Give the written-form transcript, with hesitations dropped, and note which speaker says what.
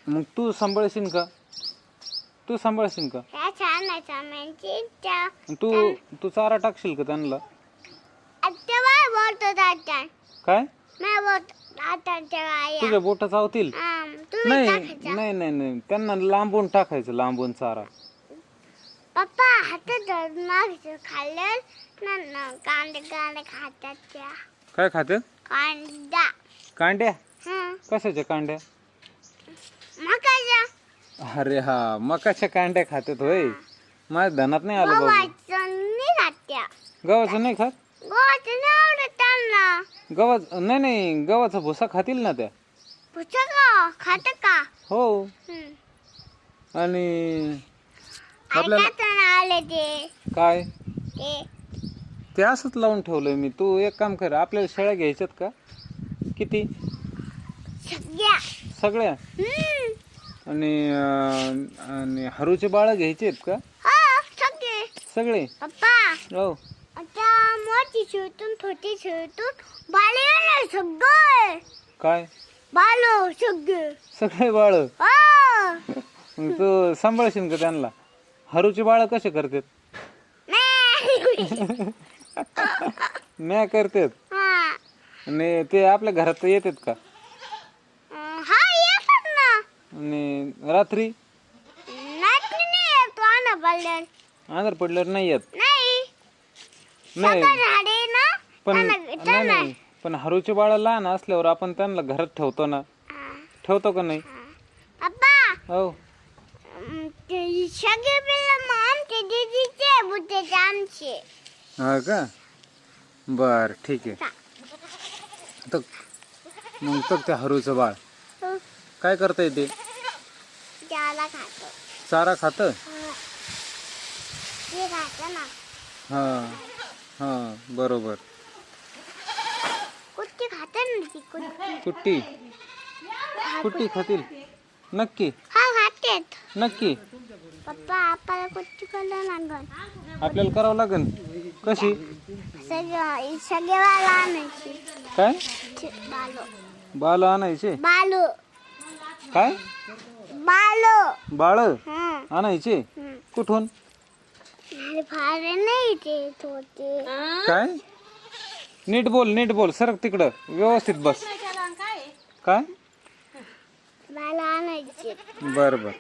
Speaker 1: मग तू सांभाळशील का? तू सांभाळशील का? तू चारा टाकशील का त्यांना? काय तुझ्या बोट चावतील? नाही नाही नाही नाही, त्यांना लांबून टाकायचं, लांबून चारा.
Speaker 2: पप्पा हातात खाल्लं ना, कांदे कांदे खातात त्या.
Speaker 1: काय खात्यात?
Speaker 2: कांदा.
Speaker 1: कांड्या? कशाच्या कांड्या?
Speaker 2: मकाच्या.
Speaker 1: अरे हा, मकाच्या कांड्या खात्यात होय. माझ्या धनात नाही आलं बाबा.
Speaker 2: नाही खात्या.
Speaker 1: गव्हाचं नाही खात?
Speaker 2: गव्हाचं नाही आवडत त्यांना.
Speaker 1: गव्हाच नाही नाही, गव्हाचा भुसा खातील ना त्या.
Speaker 2: भुसा का खात का?
Speaker 1: हो. आणि आपल्याला
Speaker 2: आले ते
Speaker 1: काय
Speaker 2: ते
Speaker 1: ते असंच लावून ठेवलंय मी. तू एक काम कर, आपल्याला शेळ्या घ्यायच्यात का? किती? सगळ्या? आणि हरूचे बाळ घ्यायचे आहेत का? सगळे?
Speaker 2: पप्पा
Speaker 1: हो.
Speaker 2: आता मोठी शेवटून छोटी शेवटून बाळ सगळे.
Speaker 1: काय
Speaker 2: बाळ सगळे?
Speaker 1: सगळे बाळ? मग तू सांभाळशील का त्यांना? हरूचे बाळ कसे करतात? म्या करतात. आणि ते आपल्या घरात येतात का? आणि रात्री आधार पडल्यावर नाही येत? नाही पण नाही, पण हरूचे बाळ लहान असल्यावर आपण त्यांना घरात ठेवतो ना, ठेवतो का नाही? हो. हा का? बर ठीक आहे. तर मग तर ते हरूचं बाळ काय करता येते? चारा खात? हा हा बरोबर.
Speaker 2: कुट्टी खाते.
Speaker 1: कुट्टी? कुट्टी खातील नक्की? नक्की?
Speaker 2: पप्पा आपल्याला कुट्टी करावं लागल.
Speaker 1: आपल्याला करावं लागेल. कशी?
Speaker 2: सगळे बाल आणायची.
Speaker 1: काय?
Speaker 2: बालो.
Speaker 1: बाळ आणायचे?
Speaker 2: बालो.
Speaker 1: काय?
Speaker 2: बालो.
Speaker 1: बाळ आणायचे? कुठून?
Speaker 2: फार नाही ते होते.
Speaker 1: काय? नीट बोल, नीट बोल. सरक तिकडं, व्यवस्थित बस. काय?
Speaker 2: बाल आणायचे.
Speaker 1: बर बर.